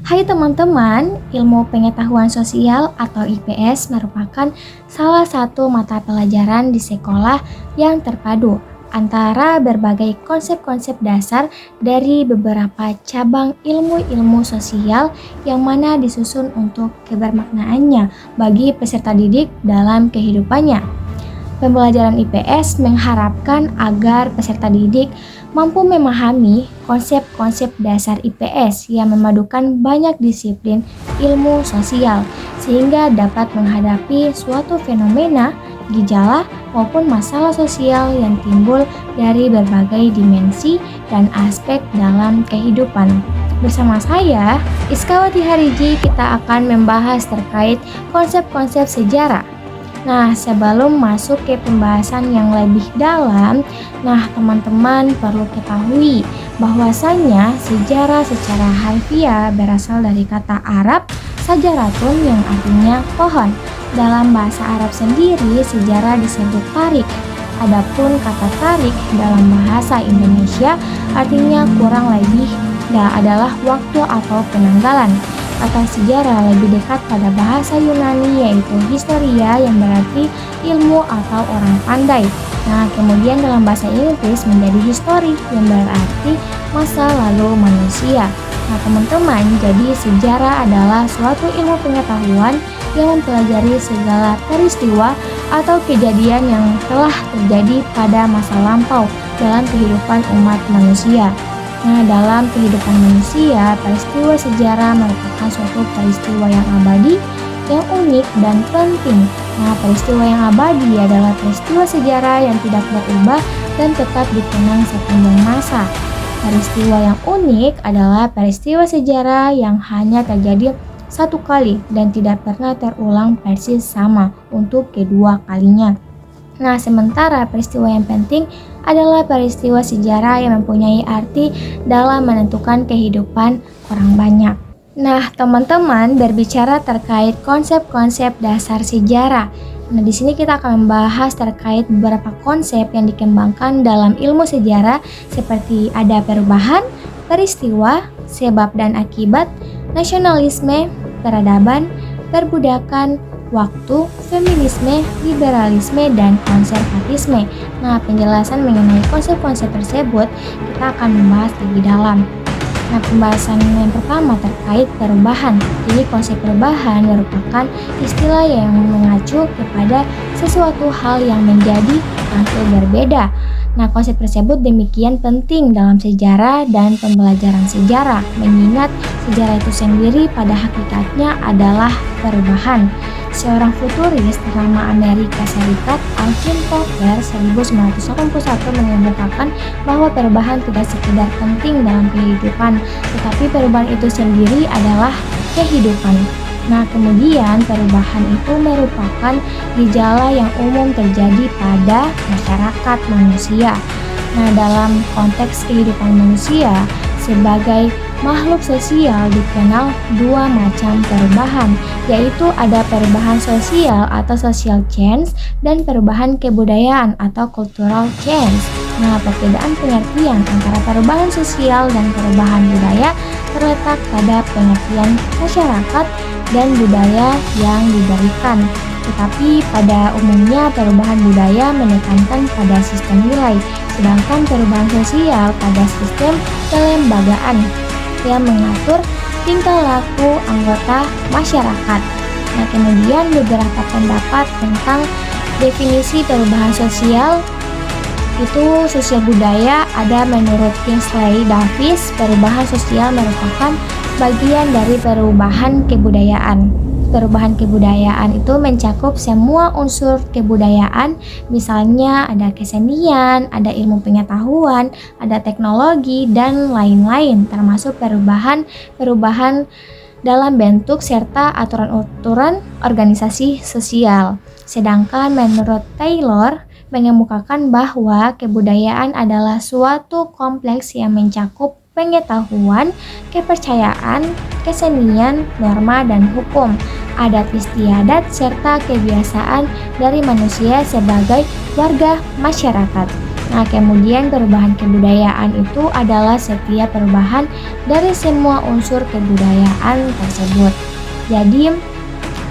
Hai teman-teman, ilmu pengetahuan sosial atau IPS merupakan salah satu mata pelajaran di sekolah yang terpadu antara berbagai konsep-konsep dasar dari beberapa cabang ilmu-ilmu sosial yang mana disusun untuk kebermaknaannya bagi peserta didik dalam kehidupannya. Pembelajaran IPS mengharapkan agar peserta didik mampu memahami konsep-konsep dasar IPS yang memadukan banyak disiplin ilmu sosial sehingga dapat menghadapi suatu fenomena, gejala, maupun masalah sosial yang timbul dari berbagai dimensi dan aspek dalam kehidupan. Bersama saya, Iskawati Hariji, kita akan membahas terkait konsep-konsep sejarah. Nah, sebelum masuk ke pembahasan yang lebih dalam, teman-teman perlu ketahui bahwasannya sejarah secara harfiah berasal dari kata Arab sajaratun yang artinya pohon. Dalam bahasa Arab sendiri, sejarah disebut tarik. Adapun kata tarik dalam bahasa Indonesia artinya kurang lebih adalah waktu atau penanggalan. Kata sejarah lebih dekat pada bahasa Yunani yaitu historia yang berarti ilmu atau orang pandai. Kemudian dalam bahasa Inggris menjadi history yang berarti masa lalu manusia. Teman-teman, jadi sejarah adalah suatu ilmu pengetahuan yang mempelajari segala peristiwa atau kejadian yang telah terjadi pada masa lampau dalam kehidupan umat manusia. Dalam kehidupan manusia, peristiwa sejarah merupakan suatu peristiwa yang abadi, yang unik dan penting. Peristiwa yang abadi adalah peristiwa sejarah yang tidak berubah dan tetap dikenang sepanjang masa. Peristiwa yang unik adalah peristiwa sejarah yang hanya terjadi satu kali dan tidak pernah terulang persis sama untuk kedua kalinya. Sementara peristiwa yang penting adalah peristiwa sejarah yang mempunyai arti dalam menentukan kehidupan orang banyak. Teman-teman, berbicara terkait konsep-konsep dasar sejarah. Di sini kita akan membahas terkait beberapa konsep yang dikembangkan dalam ilmu sejarah seperti ada perubahan, peristiwa, sebab dan akibat, nasionalisme, peradaban, perbudakan, waktu, feminisme, liberalisme, dan konservatisme. Penjelasan mengenai konsep-konsep tersebut kita akan membahas lebih dalam. Pembahasan yang pertama terkait perubahan. Jadi konsep perubahan merupakan istilah yang mengacu kepada sesuatu hal yang menjadi tampil berbeda. Konsep tersebut demikian penting dalam sejarah dan pembelajaran sejarah, mengingat sejarah itu sendiri pada hakikatnya adalah perubahan. Seorang futuris ternama Amerika Serikat, Alvin Toffler 1981 mengemukakan bahwa perubahan tidak sekedar penting dalam kehidupan, tetapi perubahan itu sendiri adalah kehidupan. Kemudian perubahan itu merupakan gejala yang umum terjadi pada masyarakat manusia. Dalam konteks kehidupan manusia sebagai makhluk sosial dikenal dua macam perubahan, yaitu ada perubahan sosial atau social change dan perubahan kebudayaan atau cultural change. Perbedaan pengertian antara perubahan sosial dan perubahan budaya terletak pada pengertian masyarakat dan budaya yang diberikan. Tetapi pada umumnya perubahan budaya menekankan pada sistem nilai, sedangkan perubahan sosial pada sistem kelembagaan yang mengatur tingkah laku anggota masyarakat. Kemudian beberapa pendapat tentang definisi perubahan sosial itu sosial budaya ada menurut Kingsley Davis, perubahan sosial merupakan bagian dari perubahan kebudayaan. Perubahan kebudayaan itu mencakup semua unsur kebudayaan, misalnya ada kesenian, ada ilmu pengetahuan, ada teknologi, dan lain-lain, termasuk perubahan dalam bentuk serta aturan-aturan organisasi sosial. Sedangkan menurut Taylor, mengemukakan bahwa kebudayaan adalah suatu kompleks yang mencakup pengetahuan, kepercayaan, kesenian, norma, dan hukum, adat istiadat, serta kebiasaan dari manusia sebagai warga masyarakat. Nah, kemudian perubahan kebudayaan itu adalah setiap perubahan dari semua unsur kebudayaan tersebut. Jadi,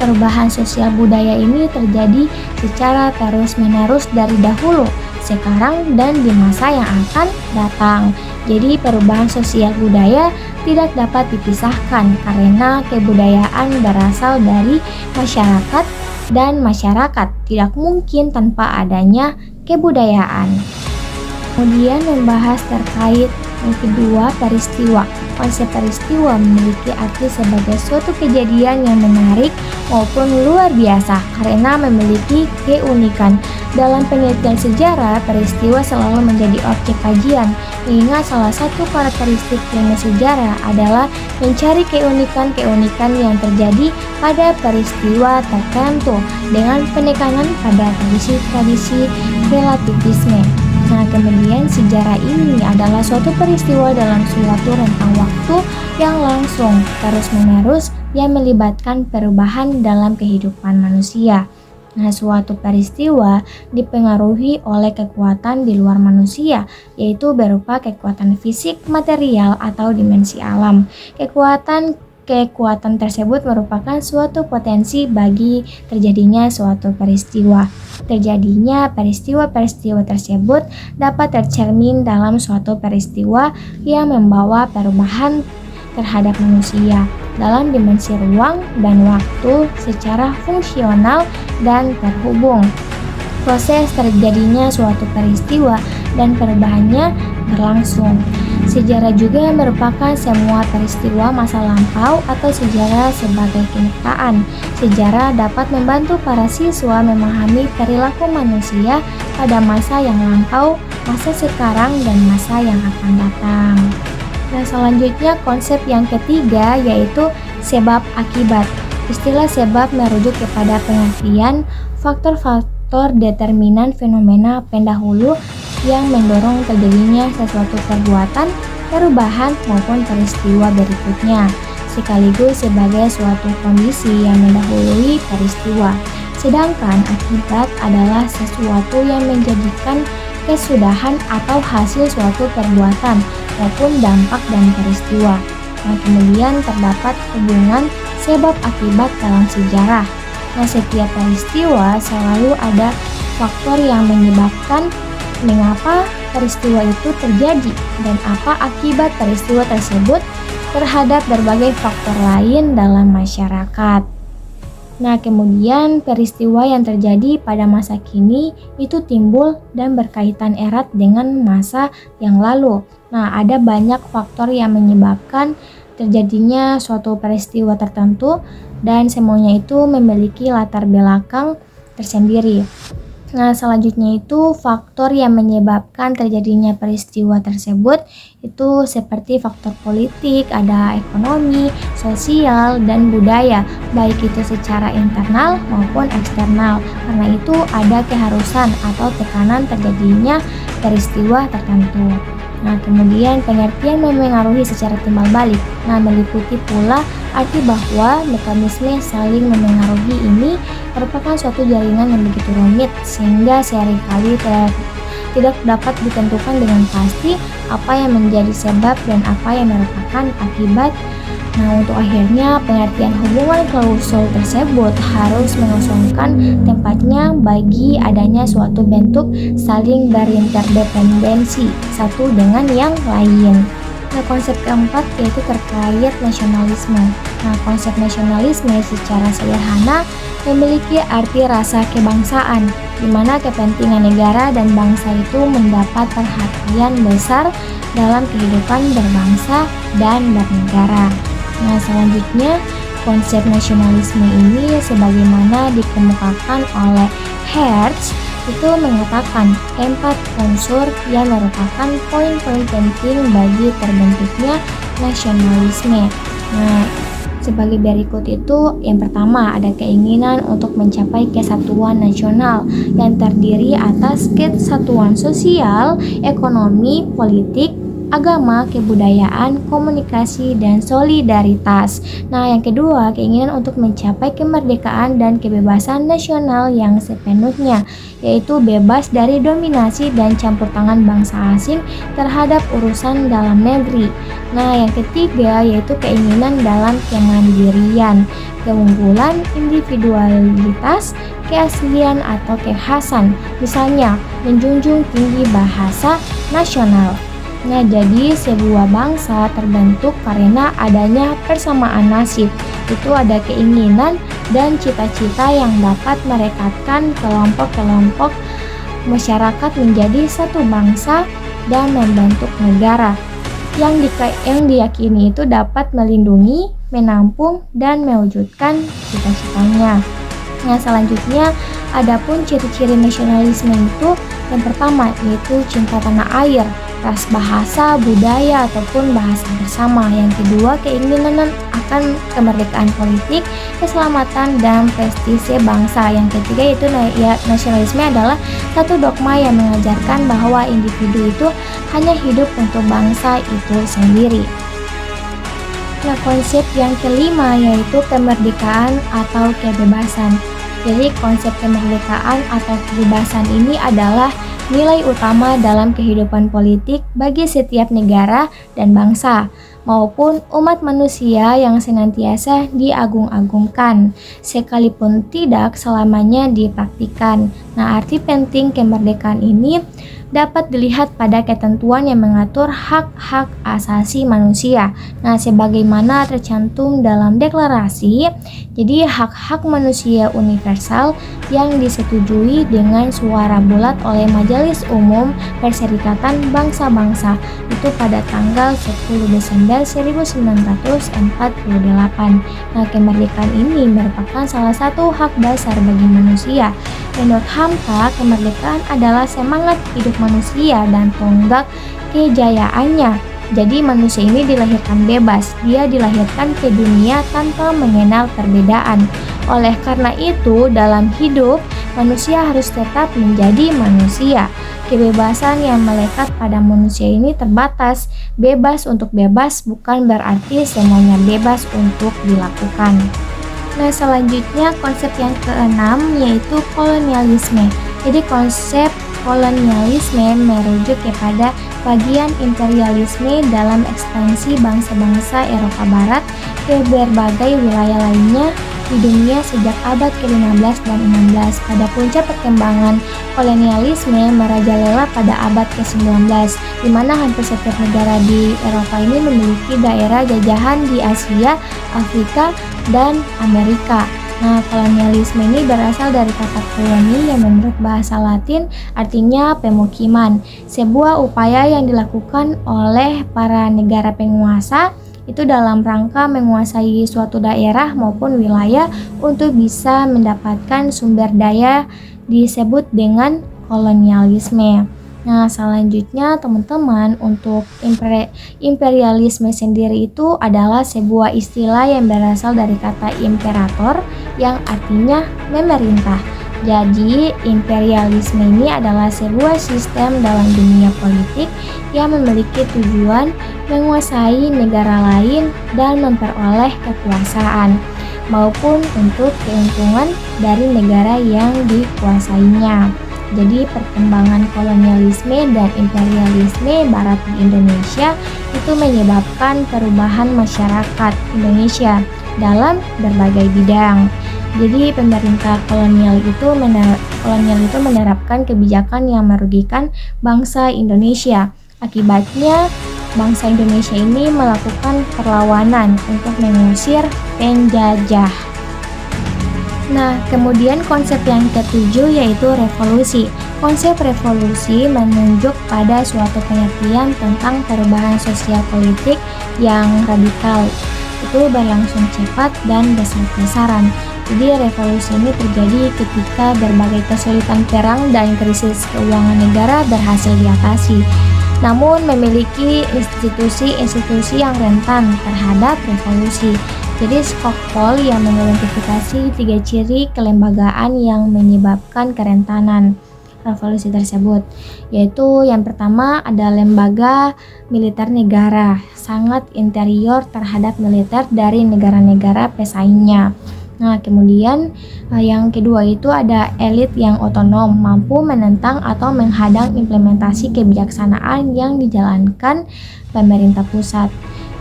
perubahan sosial budaya ini terjadi secara terus-menerus dari dahulu, sekarang, dan di masa yang akan datang. Jadi, perubahan sosial budaya tidak dapat dipisahkan karena kebudayaan berasal dari masyarakat dan masyarakat tidak mungkin tanpa adanya kebudayaan. Kemudian membahas terkait yang kedua, peristiwa. Konsep peristiwa memiliki arti sebagai suatu kejadian yang menarik maupun luar biasa karena memiliki keunikan. Dalam penelitian sejarah, peristiwa selalu menjadi objek kajian, mengingat salah satu karakteristik ilmu sejarah adalah mencari keunikan-keunikan yang terjadi pada peristiwa tertentu dengan penekanan pada tradisi-tradisi relativisme. Nah, kemudian sejarah ini adalah suatu peristiwa dalam suatu rentang waktu yang langsung terus-menerus yang melibatkan perubahan dalam kehidupan manusia. Nah, suatu peristiwa dipengaruhi oleh kekuatan di luar manusia, yaitu berupa kekuatan fisik, material, atau dimensi alam. Kekuatan tersebut merupakan suatu potensi bagi terjadinya suatu peristiwa. Terjadinya peristiwa-peristiwa tersebut dapat tercermin dalam suatu peristiwa yang membawa perubahan terhadap manusia dalam dimensi ruang dan waktu secara fungsional dan terhubung. Proses terjadinya suatu peristiwa dan perubahannya berlangsung. Sejarah juga merupakan semua peristiwa masa lampau atau sejarah sebagai kenyataan. Sejarah dapat membantu para siswa memahami perilaku manusia pada masa yang lampau, masa sekarang, dan masa yang akan datang. Nah, selanjutnya konsep yang ketiga yaitu sebab akibat. Istilah sebab merujuk kepada pengertian faktor-faktor determinan fenomena pendahulu yang mendorong terjadinya sesuatu perbuatan, perubahan, maupun peristiwa berikutnya, sekaligus sebagai suatu kondisi yang mendahului peristiwa. Sedangkan akibat adalah sesuatu yang menjadikan kesudahan atau hasil suatu perbuatan maupun dampak dan peristiwa. Nah, kemudian terdapat hubungan sebab akibat dalam sejarah. Nah, setiap peristiwa selalu ada faktor yang menyebabkan mengapa peristiwa itu terjadi dan apa akibat peristiwa tersebut terhadap berbagai faktor lain dalam masyarakat. Nah, kemudian peristiwa yang terjadi pada masa kini itu timbul dan berkaitan erat dengan masa yang lalu. Nah, ada banyak faktor yang menyebabkan terjadinya suatu peristiwa tertentu dan semuanya itu memiliki latar belakang tersendiri. Nah, selanjutnya itu faktor yang menyebabkan terjadinya peristiwa tersebut itu seperti faktor politik, ada ekonomi, sosial, dan budaya, baik itu secara internal maupun eksternal. Karena itu ada keharusan atau tekanan terjadinya peristiwa tertentu. Nah, kemudian pengertian memengaruhi secara timbal balik. Nah, meliputi pula arti bahwa mekanisme saling memengaruhi ini merupakan suatu jaringan yang begitu rumit sehingga seringkali tidak dapat ditentukan dengan pasti apa yang menjadi sebab dan apa yang merupakan akibat. Nah, untuk akhirnya pengertian hubungan klausul tersebut harus mengosongkan tempatnya bagi adanya suatu bentuk saling berinterdependensi satu dengan yang lain. Nah, konsep keempat yaitu terkait nasionalisme. Nah, konsep nasionalisme secara sederhana memiliki arti rasa kebangsaan, di mana kepentingan negara dan bangsa itu mendapat perhatian besar dalam kehidupan berbangsa dan bernegara. Nah, selanjutnya konsep nasionalisme ini sebagaimana dikemukakan oleh Hertz itu mengatakan 4 unsur yang merupakan poin-poin penting bagi terbentuknya nasionalisme. Nah, sebagai berikut itu, yang pertama ada keinginan untuk mencapai kesatuan nasional yang terdiri atas kesatuan sosial, ekonomi, politik, agama, kebudayaan, komunikasi, dan solidaritas. Nah, yang kedua, keinginan untuk mencapai kemerdekaan dan kebebasan nasional yang sepenuhnya, yaitu bebas dari dominasi dan campur tangan bangsa asing terhadap urusan dalam negeri. Nah, yang ketiga yaitu keinginan dalam kemandirian, keunggulan individualitas, keaslian atau kekhasan, misalnya menjunjung tinggi bahasa nasional. Nah, jadi sebuah bangsa terbentuk karena adanya persamaan nasib. Itu ada keinginan dan cita-cita yang dapat merekatkan kelompok-kelompok masyarakat menjadi satu bangsa dan membentuk negara yang diyakini itu dapat melindungi, menampung, dan mewujudkan cita-citanya. Nah, selanjutnya adapun ciri-ciri nasionalisme itu yang pertama yaitu cinta tanah air, ras, bahasa, budaya ataupun bahasa bersama. Yang kedua, keinginan akan kemerdekaan politik, keselamatan dan prestise bangsa. Yang ketiga yaitu nasionalisme adalah satu dogma yang mengajarkan bahwa individu itu hanya hidup untuk bangsa itu sendiri. Nah, konsep yang kelima yaitu kemerdekaan atau kebebasan. Jadi konsep kemerdekaan atau kebebasan ini adalah nilai utama dalam kehidupan politik bagi setiap negara dan bangsa maupun umat manusia yang senantiasa diagung-agungkan, sekalipun tidak selamanya dipraktikkan. Nah, arti penting kemerdekaan ini dapat dilihat pada ketentuan yang mengatur hak-hak asasi manusia. Nah, sebagaimana tercantum dalam deklarasi, jadi hak-hak manusia universal yang disetujui dengan suara bulat oleh Majelis Umum Perserikatan Bangsa-Bangsa itu pada tanggal 10 Desember 1948. Nah, kemerdekaan ini merupakan salah satu hak dasar bagi manusia. Menurut Hamka, kemerdekaan adalah semangat hidup manusia dan tonggak kejayaannya. Jadi manusia ini dilahirkan bebas, dia dilahirkan ke dunia tanpa mengenal perbedaan. Oleh karena itu, dalam hidup, manusia harus tetap menjadi manusia. Kebebasan yang melekat pada manusia ini terbatas. Bebas untuk bebas bukan berarti semuanya bebas untuk dilakukan. Nah, selanjutnya konsep yang keenam yaitu kolonialisme. Jadi konsep kolonialisme merujuk kepada bagian imperialisme dalam ekspansi bangsa-bangsa Eropa Barat ke berbagai wilayah lainnya di dunia sejak abad ke-15 dan 16. Pada puncak perkembangan kolonialisme merajalela pada abad ke-19, di mana hampir setiap negara di Eropa ini memiliki daerah jajahan di Asia, Afrika, dan Amerika. Nah, kolonialisme ini berasal dari kata koloni yang menurut bahasa Latin artinya pemukiman, sebuah upaya yang dilakukan oleh para negara penguasa itu dalam rangka menguasai suatu daerah maupun wilayah untuk bisa mendapatkan sumber daya disebut dengan kolonialisme. Nah, selanjutnya teman-teman, untuk imperialisme sendiri itu adalah sebuah istilah yang berasal dari kata imperator yang artinya memerintah. Jadi, imperialisme ini adalah sebuah sistem dalam dunia politik yang memiliki tujuan menguasai negara lain dan memperoleh kekuasaan maupun untuk keuntungan dari negara yang dikuasainya. Jadi perkembangan kolonialisme dan imperialisme barat di Indonesia itu menyebabkan perubahan masyarakat Indonesia dalam berbagai bidang. Jadi pemerintah kolonial itu menerapkan kebijakan yang merugikan bangsa Indonesia. Akibatnya bangsa Indonesia ini melakukan perlawanan untuk mengusir penjajah. Nah, kemudian konsep yang ketujuh yaitu revolusi. Konsep revolusi menunjuk pada suatu pengertian tentang perubahan sosial politik yang radikal. Itu berlangsung cepat dan besar-besaran. Jadi revolusi ini terjadi ketika berbagai kesulitan perang dan krisis keuangan negara berhasil diatasi. Namun memiliki institusi-institusi yang rentan terhadap revolusi. Jadi Skocpol yang mengidentifikasi 3 ciri kelembagaan yang menyebabkan kerentanan. revolusi tersebut, yaitu yang pertama ada lembaga militer negara, sangat interior terhadap militer dari negara-negara pesaingnya. Nah, kemudian yang kedua itu ada elit yang otonom, mampu menentang atau menghadang implementasi kebijaksanaan yang dijalankan pemerintah pusat.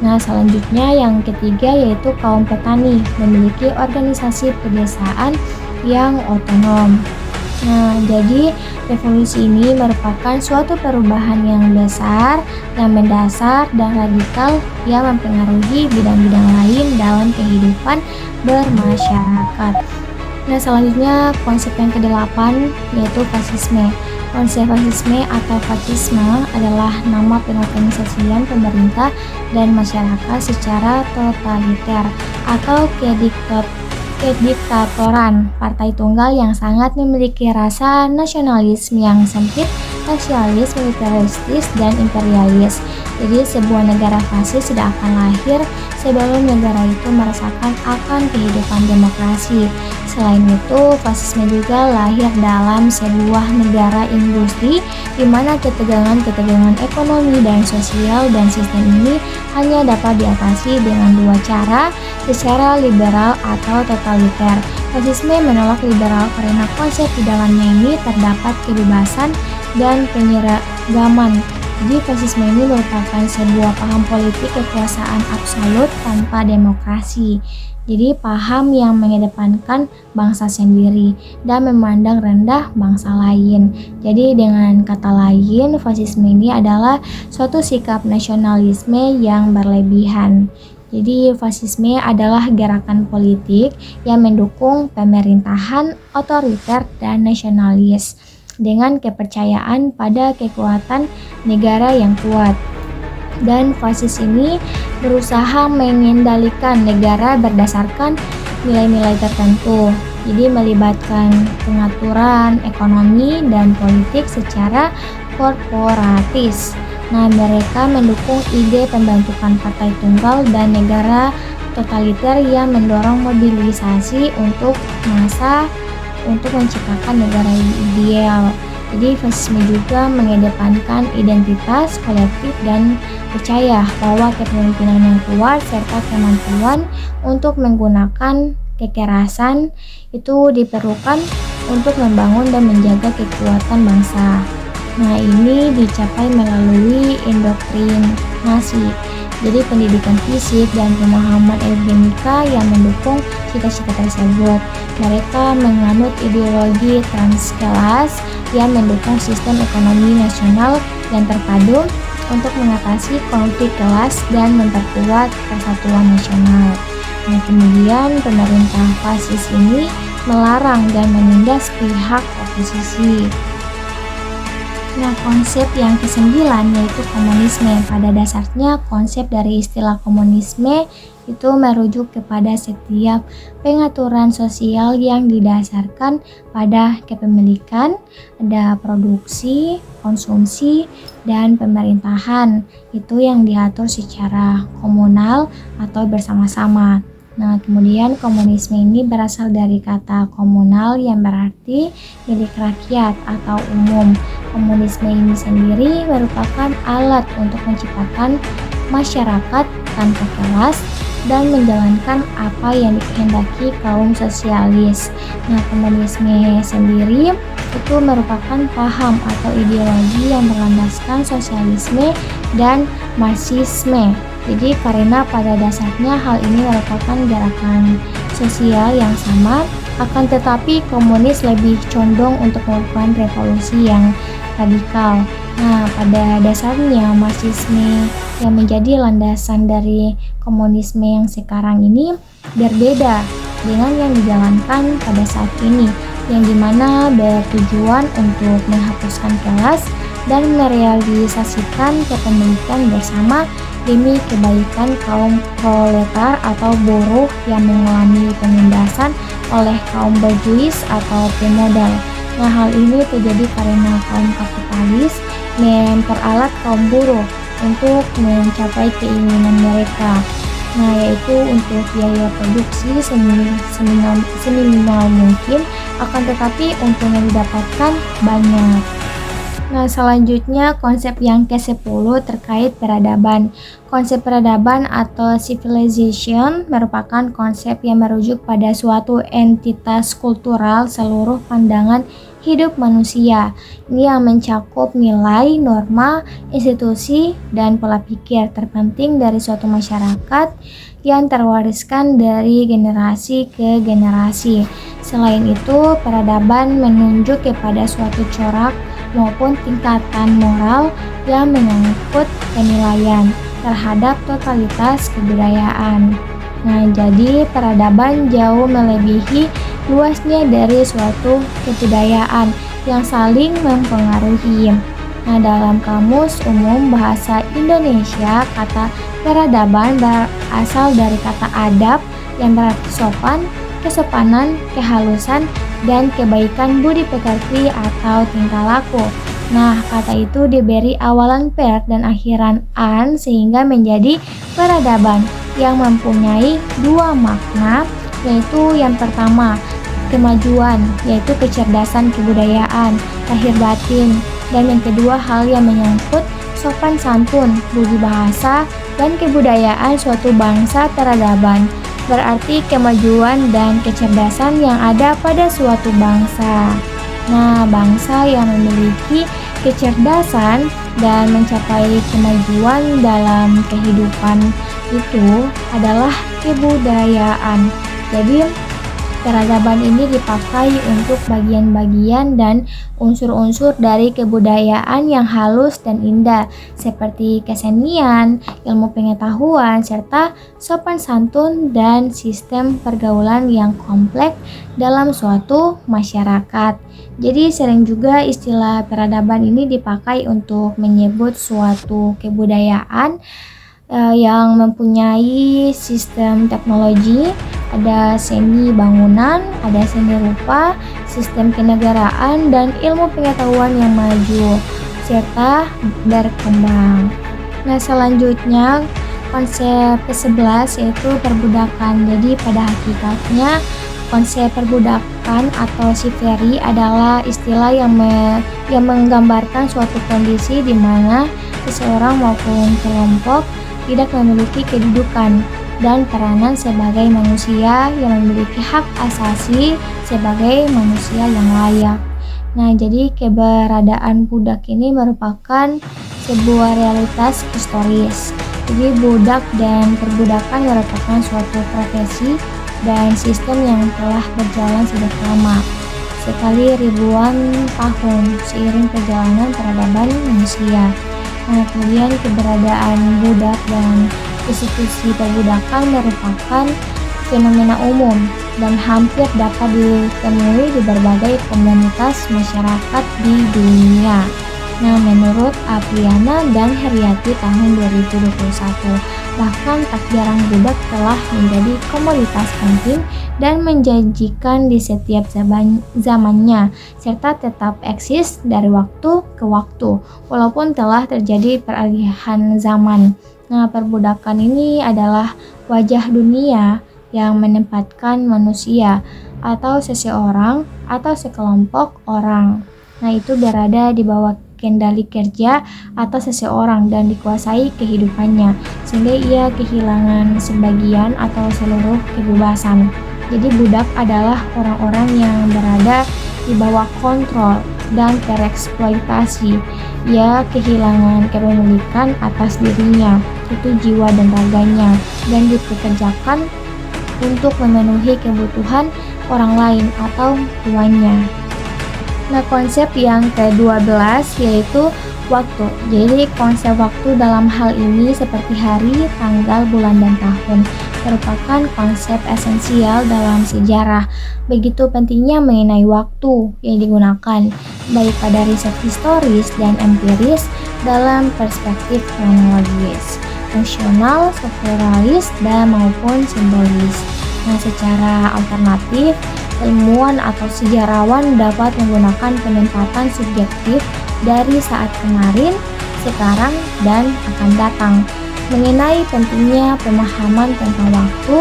Nah, selanjutnya yang ketiga yaitu kaum petani, memiliki organisasi pedesaan yang otonom. Nah, jadi revolusi ini merupakan suatu perubahan yang besar, yang mendasar dan radikal yang mempengaruhi bidang-bidang lain dalam kehidupan bermasyarakat. Nah, selanjutnya konsep yang kedelapan yaitu fasisme. Konsep fasisme atau fascisme adalah nama pengorganisasian pemerintah dan masyarakat secara totaliter atau kediktatoran partai tunggal yang sangat memiliki rasa nasionalisme yang sempit, rasialis, militeristis, dan imperialis. Jadi sebuah negara fasis tidak akan lahir sebelum negara itu merasakan akan kehidupan demokrasi. Selain itu, fasisme juga lahir dalam sebuah negara industri di mana ketegangan-ketegangan ekonomi dan sosial dan sistem ini hanya dapat diatasi dengan dua cara, secara liberal atau totaliter. Fasisme menolak liberal karena konsep di dalamnya ini terdapat kebebasan dan penyeragaman. Jadi fasisme ini merupakan sebuah paham politik kekuasaan absolut tanpa demokrasi. Jadi paham yang mengedepankan bangsa sendiri dan memandang rendah bangsa lain. Jadi dengan kata lain, fasisme ini adalah suatu sikap nasionalisme yang berlebihan. Jadi fasisme adalah gerakan politik yang mendukung pemerintahan otoriter dan nasionalis dengan kepercayaan pada kekuatan negara yang kuat. Dan fasis ini berusaha mengendalikan negara berdasarkan nilai-nilai tertentu. Jadi melibatkan pengaturan ekonomi dan politik secara korporatis. Nah, mereka mendukung ide pembentukan partai tunggal dan negara totaliter yang mendorong mobilisasi untuk massa untuk menciptakan negara yang ideal. Jadi fasisme juga mengedepankan identitas kolektif dan percaya bahwa kepemimpinan yang kuat serta kemampuan untuk menggunakan kekerasan itu diperlukan untuk membangun dan menjaga kekuatan bangsa. Nah, ini dicapai melalui indoktrinasi. Jadi pendidikan fisik dan pemahaman eugenika yang mendukung cita-cita tersebut. Mereka menganut ideologi transkelas yang mendukung sistem ekonomi nasional yang terpadu untuk mengatasi konflik kelas dan memperkuat persatuan nasional. Nah, kemudian pemerintah fasis ini melarang dan menindas pihak oposisi. Nah, konsep yang kesembilan yaitu komunisme. Pada dasarnya konsep dari istilah komunisme itu merujuk kepada setiap pengaturan sosial yang didasarkan pada kepemilikan, ada produksi, konsumsi, dan pemerintahan. Itu yang diatur secara komunal atau bersama-sama. Nah, kemudian komunisme ini berasal dari kata komunal yang berarti milik rakyat atau umum. Komunisme ini sendiri merupakan alat untuk menciptakan masyarakat tanpa kelas dan menjalankan apa yang dikehendaki kaum sosialis. Nah, komunisme sendiri itu merupakan paham atau ideologi yang berlandaskan sosialisme dan marxisme. Jadi karena pada dasarnya hal ini merupakan gerakan sosial yang sama, akan tetapi komunis lebih condong untuk melakukan revolusi yang radikal. Nah, pada dasarnya marxisme yang menjadi landasan dari komunisme yang sekarang ini berbeda dengan yang dijalankan pada saat ini, yang dimana bertujuan untuk menghapuskan kelas dan merealisasikan kepemilikan bersama demi kebaikan kaum proletar atau buruh yang mengalami penindasan oleh kaum berjuis atau pemodal. Nah, hal ini terjadi karena kaum kapitalis memperalat kaum buruh untuk mencapai keinginan mereka. Nah, yaitu untuk biaya produksi seminimal mungkin, akan tetapi untung yang didapatkan banyak. Nah, selanjutnya konsep yang ke-10 terkait peradaban. Konsep peradaban atau civilization merupakan konsep yang merujuk pada suatu entitas kultural seluruh pandangan hidup manusia. Ini yang mencakup nilai, norma, institusi, dan pola pikir terpenting dari suatu masyarakat yang terwariskan dari generasi ke generasi. Selain itu, peradaban menunjuk kepada suatu corak maupun tingkatan moral yang menyangkut penilaian terhadap totalitas kebudayaan. Nah, jadi peradaban jauh melebihi luasnya dari suatu kebudayaan yang saling mempengaruhi. Nah, dalam Kamus Umum Bahasa Indonesia, kata peradaban berasal dari kata adab yang berarti sopan, kesopanan, kehalusan, dan kebaikan budi pekerti atau tingkah laku. Nah, kata itu diberi awalan per dan akhiran an sehingga menjadi peradaban yang mempunyai dua makna, yaitu yang pertama, kemajuan, yaitu kecerdasan kebudayaan, lahir batin, dan yang kedua hal yang menyangkut sopan santun, budi bahasa, dan kebudayaan suatu bangsa peradaban. Berarti kemajuan dan kecerdasan yang ada pada suatu bangsa. Nah, bangsa yang memiliki kecerdasan dan mencapai kemajuan dalam kehidupan itu adalah kebudayaan. Jadi, peradaban ini dipakai untuk bagian-bagian dan unsur-unsur dari kebudayaan yang halus dan indah, seperti kesenian, ilmu pengetahuan, serta sopan santun dan sistem pergaulan yang kompleks dalam suatu masyarakat. Jadi sering juga istilah peradaban ini dipakai untuk menyebut suatu kebudayaan yang mempunyai sistem teknologi, ada seni bangunan, ada seni rupa, sistem kenegaraan, dan ilmu pengetahuan yang maju, serta berkembang. Nah, selanjutnya konsep ke-11 yaitu perbudakan. Jadi pada hakikatnya konsep perbudakan atau slavery adalah istilah yang menggambarkan suatu kondisi di mana seseorang maupun kelompok tidak memiliki kedudukan dan peranan sebagai manusia yang memiliki hak asasi sebagai manusia yang layak. Nah, jadi keberadaan budak ini merupakan sebuah realitas historis. Jadi budak dan perbudakan merupakan suatu profesi dan sistem yang telah berjalan sejak lama, sekali ribuan tahun seiring perjalanan peradaban manusia. Nah, kemudian keberadaan budak dan institusi perbudakan merupakan fenomena umum dan hampir dapat ditemui di berbagai komunitas masyarakat di dunia. Nah, menurut Apriana dan Heriati tahun 2021, bahkan tak jarang budak telah menjadi komoditas penting dan menjanjikan di setiap zamannya, serta tetap eksis dari waktu ke waktu, walaupun telah terjadi peralihan zaman. Nah, perbudakan ini adalah wajah dunia yang menempatkan manusia atau seseorang atau sekelompok orang. Nah, itu berada di bawah kendali kerja atau seseorang dan dikuasai kehidupannya, sehingga ia kehilangan sebagian atau seluruh kebebasan. Jadi budak adalah orang-orang yang berada di bawah kontrol dan tereksploitasi. Ia kehilangan kepemilikan atas dirinya, itu jiwa dan raganya, dan dipekerjakan untuk memenuhi kebutuhan orang lain atau tuannya. Nah, konsep yang ke-12 yaitu waktu. Jadi konsep waktu dalam hal ini seperti hari, tanggal, bulan, dan tahun merupakan konsep esensial dalam sejarah. Begitu pentingnya mengenai waktu yang digunakan, baik pada riset historis dan empiris dalam perspektif kronologis, fungsional, strukturalis, dan maupun simbolis. Nah, secara alternatif, ilmuwan atau sejarawan dapat menggunakan penempatan subjektif dari saat kemarin, sekarang, dan akan datang. Mengenai pentingnya pemahaman tentang waktu,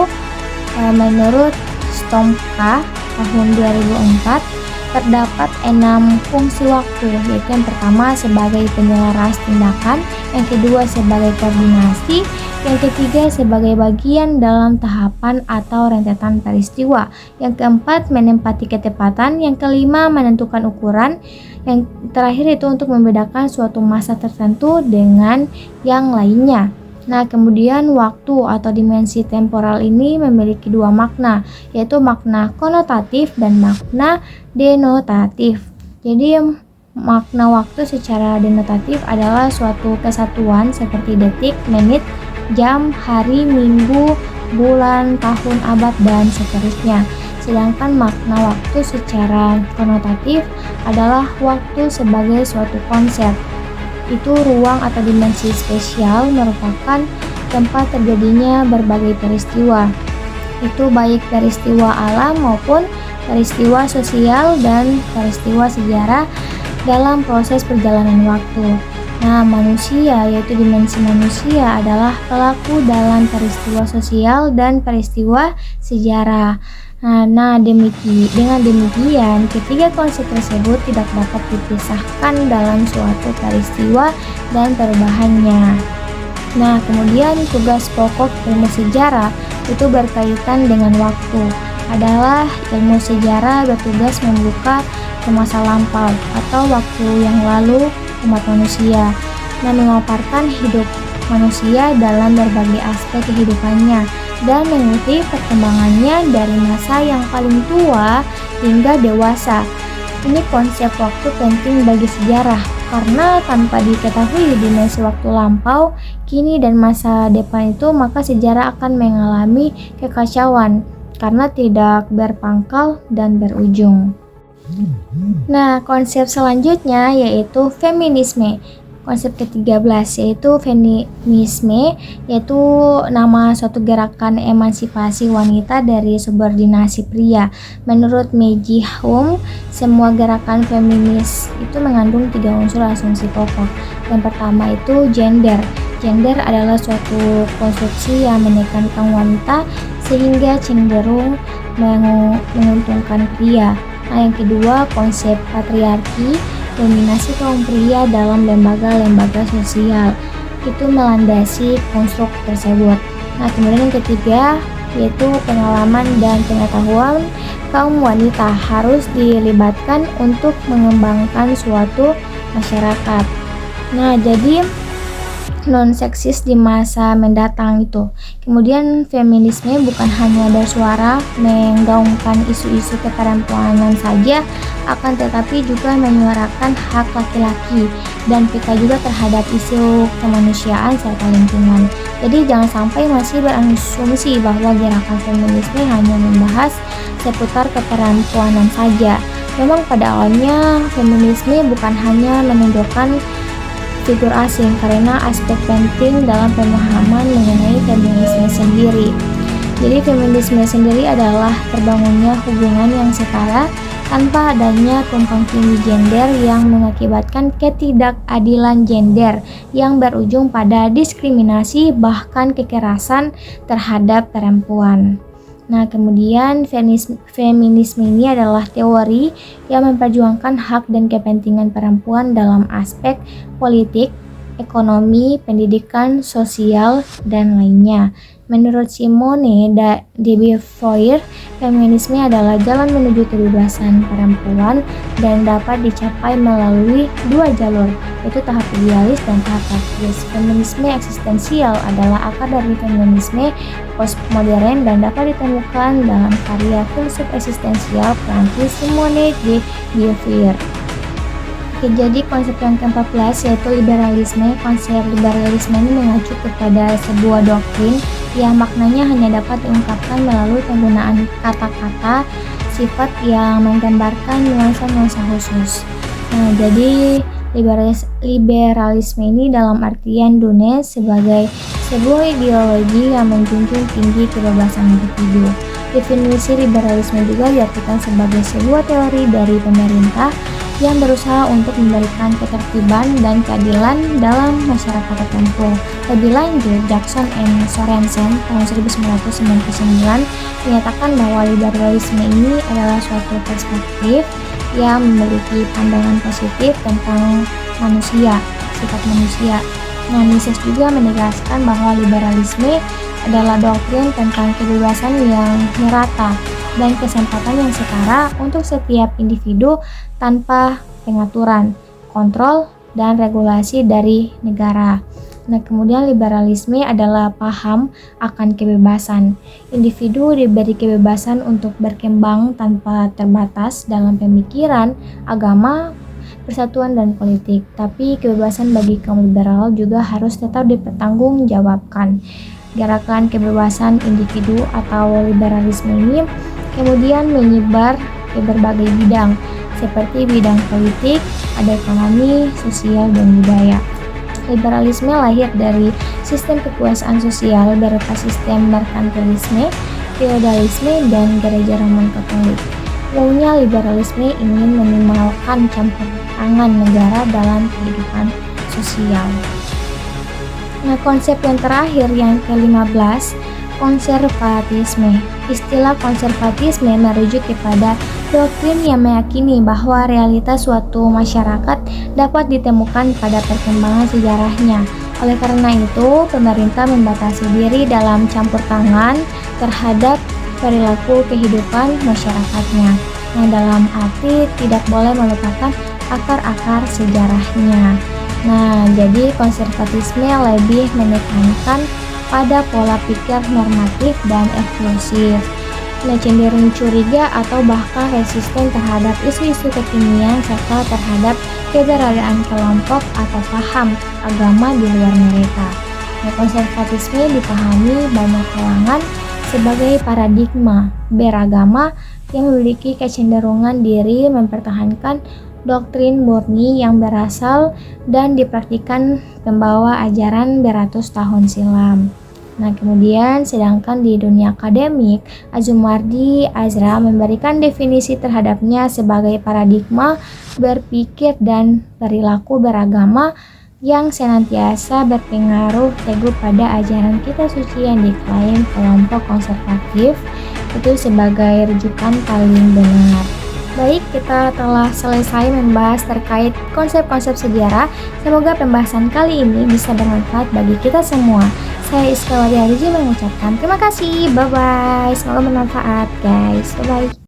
menurut Stomka tahun 2004, terdapat 6 fungsi waktu, yaitu yang pertama sebagai penyelaras tindakan, yang kedua sebagai koordinasi, yang ketiga sebagai bagian dalam tahapan atau rentetan peristiwa, yang keempat menempati ketepatan, yang kelima menentukan ukuran, yang terakhir itu untuk membedakan suatu masa tertentu dengan yang lainnya. Nah, kemudian waktu atau dimensi temporal ini memiliki dua makna, yaitu makna konotatif dan makna denotatif. Jadi, makna waktu secara denotatif adalah suatu kesatuan seperti detik, menit, jam, hari, minggu, bulan, tahun, abad, dan seterusnya. Sedangkan makna waktu secara konotatif adalah waktu sebagai suatu konsep. Itu ruang atau dimensi spesial merupakan tempat terjadinya berbagai peristiwa. Itu baik peristiwa alam maupun peristiwa sosial dan peristiwa sejarah dalam proses perjalanan waktu. Nah, manusia, yaitu dimensi manusia, adalah pelaku dalam peristiwa sosial dan peristiwa sejarah. Nah, dengan demikian, ketiga konsep tersebut tidak dapat dipisahkan dalam suatu peristiwa dan perubahannya. Nah, kemudian tugas pokok ilmu sejarah itu berkaitan dengan waktu. Adalah ilmu sejarah bertugas membuka ke masa lampau atau waktu yang lalu umat manusia, dan memaparkan hidup manusia dalam berbagai aspek kehidupannya dan mengikuti perkembangannya dari masa yang paling tua hingga dewasa. Ini konsep waktu penting bagi sejarah karena tanpa diketahui dimensi waktu lampau, kini dan masa depan itu, maka sejarah akan mengalami kekacauan karena tidak berpangkal dan berujung. Nah, konsep selanjutnya yaitu feminisme. Konsep ke-13 yaitu feminisme, yaitu nama suatu gerakan emansipasi wanita dari subordinasi pria. Menurut Maggie Hume, semua gerakan feminis itu mengandung 3 unsur asumsi pokok. Yang pertama itu gender. Gender adalah suatu konstruksi yang menekankan wanita sehingga cenderung menguntungkan pria. Nah, yang kedua konsep patriarki, dominasi kaum pria dalam lembaga-lembaga sosial, itu melandasi konstruk tersebut. Nah, kemudian yang ketiga yaitu pengalaman dan pengetahuan kaum wanita harus dilibatkan untuk mengembangkan suatu masyarakat. Nah, jadi non-seksis di masa mendatang itu. Kemudian feminisme bukan hanya bersuara menggaungkan isu-isu keperempuanan saja, akan tetapi juga menyuarakan hak laki-laki dan peka juga terhadap isu kemanusiaan serta lingkungan. Jadi jangan sampai masih berasumsi bahwa gerakan feminisme hanya membahas seputar keperempuanan saja. Memang pada awalnya feminisme bukan hanya menunjukkan figur asing karena aspek penting dalam pemahaman mengenai feminisme sendiri. Jadi feminisme sendiri adalah terbangunnya hubungan yang setara tanpa adanya tumpang tindih gender yang mengakibatkan ketidakadilan gender yang berujung pada diskriminasi bahkan kekerasan terhadap perempuan. Nah, kemudian feminisme ini adalah teori yang memperjuangkan hak dan kepentingan perempuan dalam aspek politik, ekonomi, pendidikan, sosial, dan lainnya. Menurut Simone de Beauvoir, feminisme adalah jalan menuju kebebasan perempuan dan dapat dicapai melalui 2 jalur, yaitu tahap idealis dan tahap praktis. Feminisme eksistensial adalah akar dari feminisme postmodern dan dapat ditemukan dalam karya filsuf eksistensial Prancis Simone de Beauvoir. Jadi konsep yang ke-14 yaitu liberalisme. Konsep liberalisme ini mengacu kepada sebuah doktrin yang maknanya hanya dapat diungkapkan melalui penggunaan kata-kata sifat yang menggambarkan nuansa-nuansa khusus. Nah, jadi liberalisme ini dalam artian Dunes sebagai sebuah ideologi yang menjunjung tinggi kebebasan individu. Definisi liberalisme juga diartikan sebagai sebuah teori dari pemerintah yang berusaha untuk memberikan ketertiban dan keadilan dalam masyarakat tertentu. Lebih lanjut, Jackson and Sorensen tahun 1999 menyatakan bahwa liberalisme ini adalah suatu perspektif yang memiliki pandangan positif tentang manusia, sifat manusia. Nah, Mises juga menegaskan bahwa liberalisme adalah doktrin tentang kebebasan yang merata dan kesempatan yang setara untuk setiap individu tanpa pengaturan, kontrol, dan regulasi dari negara. Nah, kemudian liberalisme adalah paham akan kebebasan. Individu diberi kebebasan untuk berkembang tanpa terbatas dalam pemikiran, agama, persatuan, dan politik. Tapi kebebasan bagi kaum liberal juga harus tetap dipertanggungjawabkan. Gerakan kebebasan individu atau liberalisme ini kemudian menyebar ke berbagai bidang, seperti bidang politik, ada ekonomi, sosial, dan budaya. Liberalisme lahir dari sistem kekuasaan sosial berupa sistem merkantilisme, feodalisme, dan gereja Roman Katolik. Maunya liberalisme ingin meminimalkan campur tangan negara dalam kehidupan sosial. Nah, konsep yang terakhir yang ke-15, konservatisme. Istilah konservatisme merujuk kepada doktrin yang meyakini bahwa realitas suatu masyarakat dapat ditemukan pada perkembangan sejarahnya. Oleh karena itu, pemerintah membatasi diri dalam campur tangan terhadap perilaku kehidupan masyarakatnya. Nah, dalam arti tidak boleh melupakan akar-akar sejarahnya. Nah, jadi konservatisme lebih menekankan pada pola pikir normatif dan eksklusif. Nah, cenderung curiga atau bahkan resisten terhadap isu-isu kekinian serta terhadap keberadaan kelompok atau paham agama di luar mereka. Nah, konservatisme dipahami banyak kalangan sebagai paradigma beragama yang memiliki kecenderungan diri mempertahankan doktrin murni yang berasal dan dipraktikkan pembawa ajaran beratus tahun silam. Nah, kemudian sedangkan di dunia akademik, Azumardi Azra memberikan definisi terhadapnya sebagai paradigma berpikir dan perilaku beragama yang senantiasa berpengaruh teguh pada ajaran kitab suci yang diklaim kelompok konservatif itu sebagai rujukan paling benar. Baik, kita telah selesai membahas terkait konsep-konsep sejarah. Semoga pembahasan kali ini bisa bermanfaat bagi kita semua. Saya Iska Wadiarizi mengucapkan terima kasih. Bye-bye. Semoga bermanfaat, guys. Bye-bye.